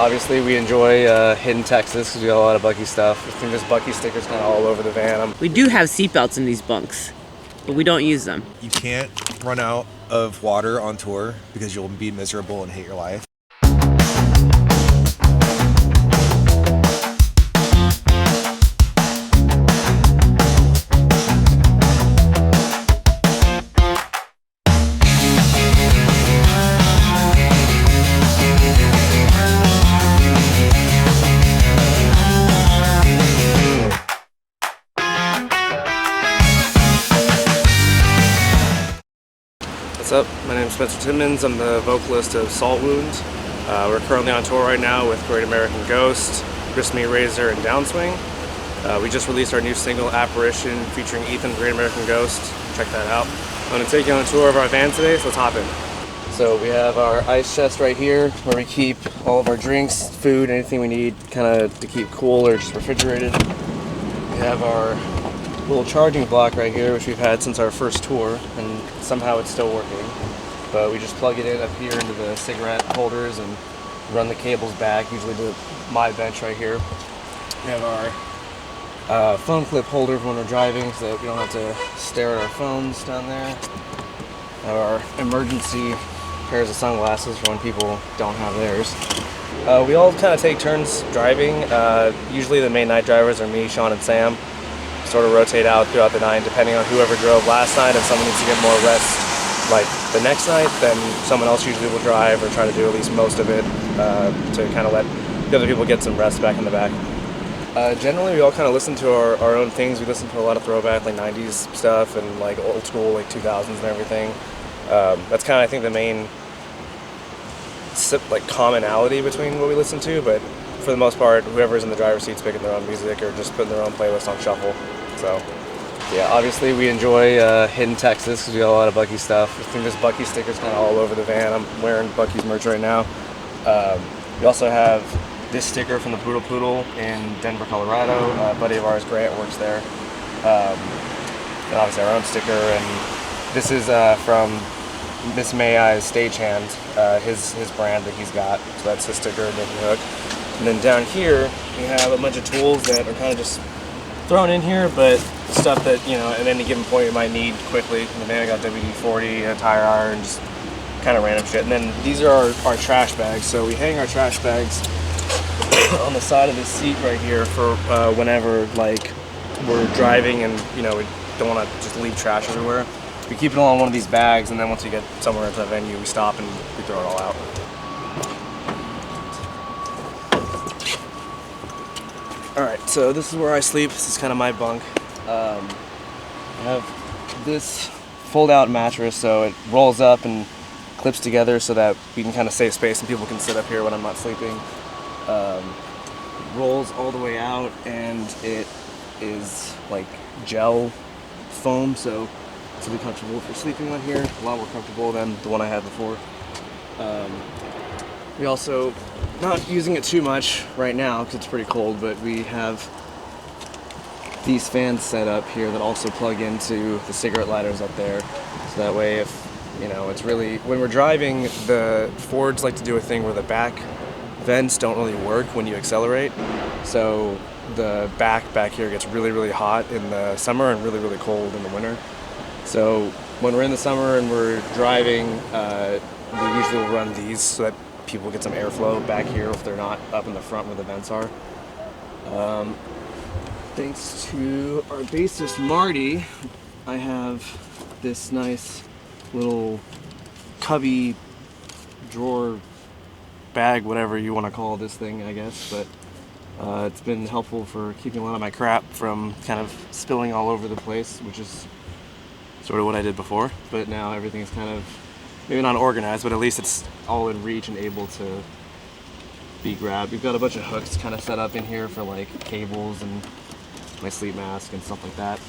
Obviously, we enjoy hitting Texas because we got a lot of Bucky stuff. I think there's Bucky stickers kind of all over the van. We do have seatbelts in these bunks, but we don't use them. You can't run out of water on tour because you'll be miserable and hate your life. What's up? My name is Spencer Timmons. I'm the vocalist of Saltwound. We're currently on tour right now with Great American Ghost, wristmeetrazor, and Downswing. We just released our new single, Apparition, featuring Ethan, Great American Ghost. Check that out. I'm going to take you on a tour of our van today, so let's hop in. So we have our ice chest right here, where we keep all of our drinks, food, anything we need kind of to keep cool or just refrigerated. We have our little charging block right here, which we've had since our first tour, and somehow it's still working. But we just plug it in up here into the cigarette holders and run the cables back, usually to my bench right here. We have our phone clip holder when we're driving so that we don't have to stare at our phones down there. We have our emergency pairs of sunglasses for when people don't have theirs. We all kind of take turns driving. Usually the main night drivers are me, Sean, and Sam. Sort of rotate out throughout the night depending on whoever drove last night. If someone needs to get more rest like the next night, then someone else usually will drive or try to do at least most of it to kind of let the other people get some rest back in the back. Generally we all kind of listen to our own things. We listen to a lot of throwback like 90s stuff and like old school like 2000s and everything. That's kind of I think the main like commonality between what we listen to, but for the most part whoever's in the driver's seat's picking their own music or just putting their own playlist on shuffle. So yeah, obviously we enjoy hitting Texas because we got a lot of Bucky stuff. I think there's Bucky stickers kind of all over the van. I'm wearing Bucky's merch right now. We also have this sticker from the Poodle in Denver, Colorado. A buddy of ours, Grant, works there. And obviously our own sticker, and this is from Miss May I's stagehand, his brand that he's got. So that's his sticker, Nicky Hook. And then down here we have a bunch of tools that are kind of just thrown in here, but stuff that, you know, at any given point you might need quickly. And then I got WD-40, a tire iron, just kind of random shit. And then these are our trash bags. So we hang our trash bags on the side of the seat right here for whenever like we're driving and, you know, we don't want to just leave trash everywhere. We keep it all in one of these bags, and then once we get somewhere into the venue, we stop and we throw it all out. Alright, so this is where I sleep. This is kind of my bunk. I have this fold-out mattress, so it rolls up and clips together so that we can kind of save space and people can sit up here when I'm not sleeping. It rolls all the way out, and it is like gel foam, so it's really comfortable if you're sleeping on here. A lot more comfortable than the one I had before. We also, not using it too much right now because it's pretty cold, but we have these fans set up here that also plug into the cigarette lighters up there. So that way if, you know, it's really, when we're driving, the Fords like to do a thing where the back vents don't really work when you accelerate. So the back here gets really, really hot in the summer and really, really cold in the winter. So when we're in the summer and we're driving, we usually will run these so that people get some airflow back here if they're not up in the front where the vents are. Thanks to our bassist Marty, I have this nice little cubby drawer bag, whatever you want to call this thing, I guess, but it's been helpful for keeping a lot of my crap from kind of spilling all over the place, which is sort of what I did before, but now everything's kind of maybe not organized, but at least it's all in reach and able to be grabbed. We've got a bunch of hooks kind of set up in here for like cables and my sleep mask and stuff like that.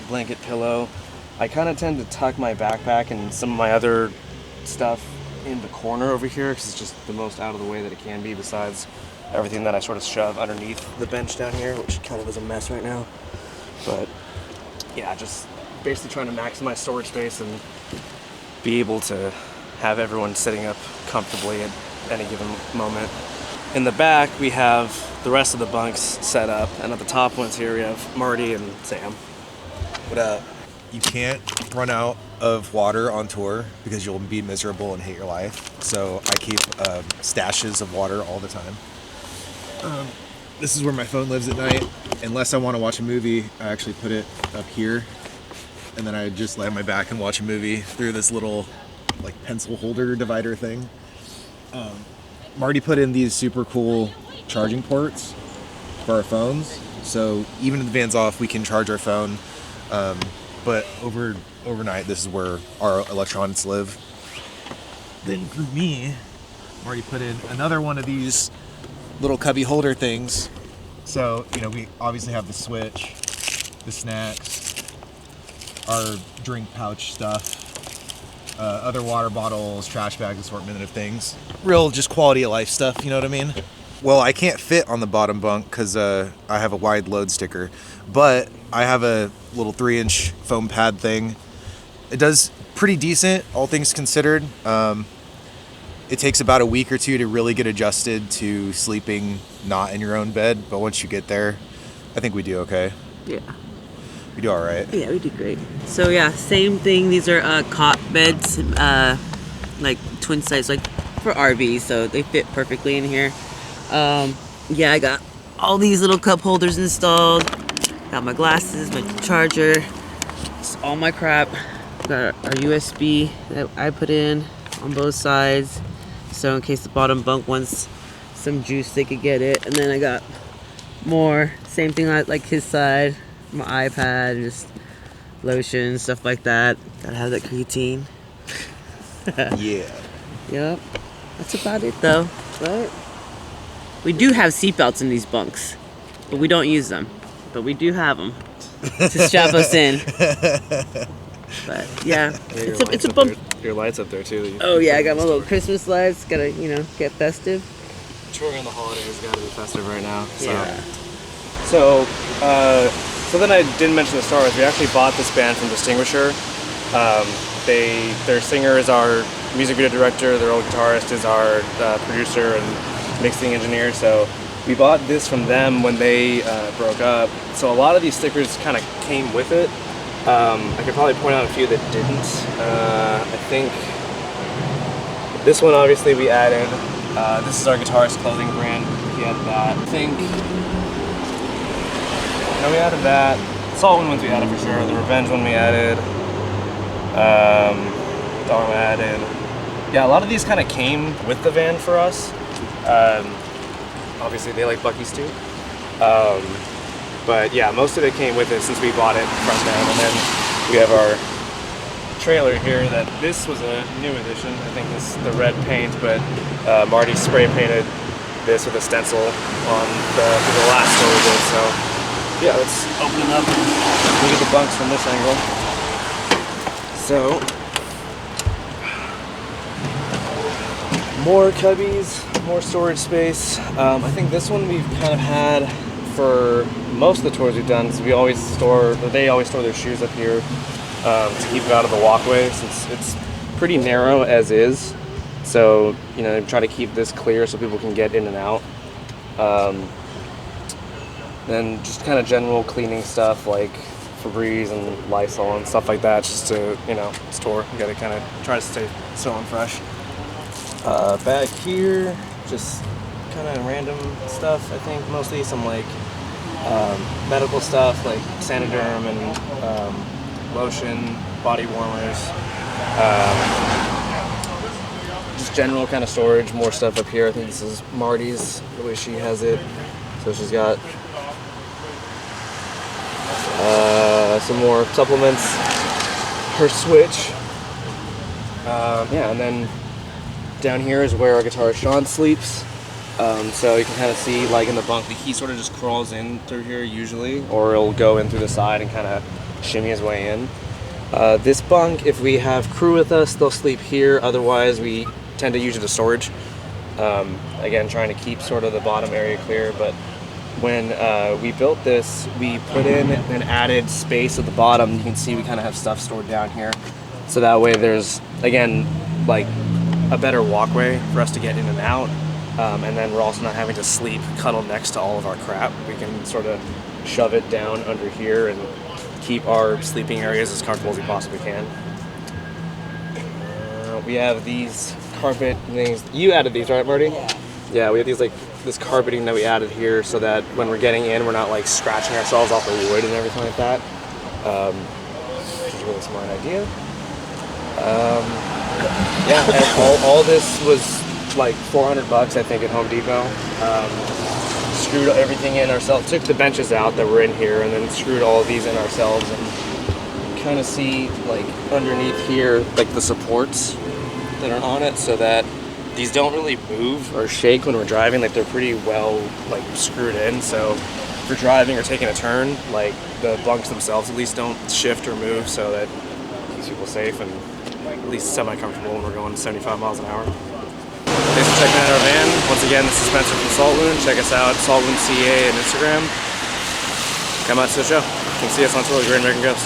Blanket, pillow. I kind of tend to tuck my backpack and some of my other stuff in the corner over here because it's just the most out of the way that it can be, besides everything that I sort of shove underneath the bench down here, which kind of is a mess right now. But yeah, just basically trying to maximize storage space and be able to have everyone sitting up comfortably at any given moment. In the back, we have the rest of the bunks set up, and at the top ones here, we have Marty and Sam. What up? You can't run out of water on tour because you'll be miserable and hate your life. So I keep stashes of water all the time. This is where my phone lives at night. Unless I want to watch a movie, I actually put it up here. And then I just lay on my back and watch a movie through this little like pencil holder divider thing. Marty put in these super cool charging ports for our phones. So even if the van's off, we can charge our phone. But overnight, this is where our electronics live. Then for me, Marty put in another one of these little cubby holder things. So, you know, we obviously have the Switch, the snacks, our drink pouch stuff, other water bottles, trash bags, assortment of things. Real just quality of life stuff, you know what I mean? Well, I can't fit on the bottom bunk because I have a wide load sticker, but I have a little 3-inch foam pad thing. It does pretty decent, all things considered. It takes about a week or two to really get adjusted to sleeping not in your own bed, but once you get there, I think we do okay. Yeah. We do all right. Yeah, we do great. So yeah, same thing. These are cot beds, like twin size, like for RVs, so they fit perfectly in here. Yeah, I got all these little cup holders installed. Got my glasses, my charger, just all my crap. Got our USB that I put in on both sides, so in case the bottom bunk wants some juice, they could get it. And then I got more, same thing like his side, my iPad, just lotion, stuff like that. Gotta have that creatine. Yeah. Yep. That's about it though, right? We do have seatbelts in these bunks, but we don't use them. But we do have them to strap us in. But yeah, it's a bump. Your lights up there too. Oh yeah, I got my little Christmas lights. Gotta, you know, get festive. Touring on the holidays gotta be festive right now. So. Yeah. So then I didn't mention the stars. We actually bought this band from Distinguisher. Their singer is our music video director. Their old guitarist is our producer and mixing engineer. So we bought this from them when they broke up. So a lot of these stickers kind of came with it. I could probably point out a few that didn't. I think this one obviously we added. This is our guitarist clothing brand. We added that. I think. No, we added that. The Saltwound ones we added for sure. The Revenge one we added. Dog added. Yeah, a lot of these kind of came with the van for us. Obviously, they like Buc-ee's too. But yeah, most of it came with it since we bought it from them. And then we have our trailer here. That this was a new edition. I think this is the red paint, but Marty spray painted this with a stencil on the last store we did. So. Yeah, let's open it up and look at the bunks from this angle. So, more cubbies, more storage space. I think this one we've kind of had for most of the tours we've done, because they always store their shoes up here to keep it out of the walkway, since it's pretty narrow as is. So, you know, try to keep this clear so people can get in and out. Then just kind of general cleaning stuff like Febreze and Lysol and stuff like that, just to, you know, store. You gotta kind of try to stay smelling fresh. Back here, just kind of random stuff. I think mostly some like medical stuff like Sanoderm and lotion, body warmers. Just general kind of storage, more stuff up here. I think this is Marty's, the way she has it. So she's got some more supplements, her Switch. Yeah, and then down here is where our guitarist Sean sleeps. So you can kind of see, like in the bunk, he sort of just crawls in through here usually, or he'll go in through the side and kind of shimmy his way in. This bunk, if we have crew with us, they'll sleep here. Otherwise, we tend to use it as storage. Again, trying to keep sort of the bottom area clear, but when we built this, we put in an added space at the bottom. You can see we kind of have stuff stored down here. So that way there's, again, like a better walkway for us to get in and out. And then we're also not having to sleep cuddled next to all of our crap. We can sort of shove it down under here and keep our sleeping areas as comfortable as we possibly can. We have these carpet things. You added these, right, Marty? Yeah. Yeah, we have these, like, this carpeting that we added here so that when we're getting in, we're not, like, scratching ourselves off the wood and everything like that. Which is a really smart idea. Yeah, and all this was like $400, I think, at Home Depot. Screwed everything in ourselves. Took the benches out that were in here, and then screwed all of these in ourselves. And kind of see, like, underneath here, like the supports that are on it, so that these don't really move or shake when we're driving. Like, they're pretty well, like, screwed in. So if you're driving or taking a turn, like, the bunks themselves at least don't shift or move, so that keeps people safe and at least semi-comfortable when we're going 75 miles an hour. Thanks for checking out our van. Once again, this is Spencer from Saltwound. Check us out, Saltwound CA and Instagram. Come out to the show. You can see us on tour, Great American Ghost.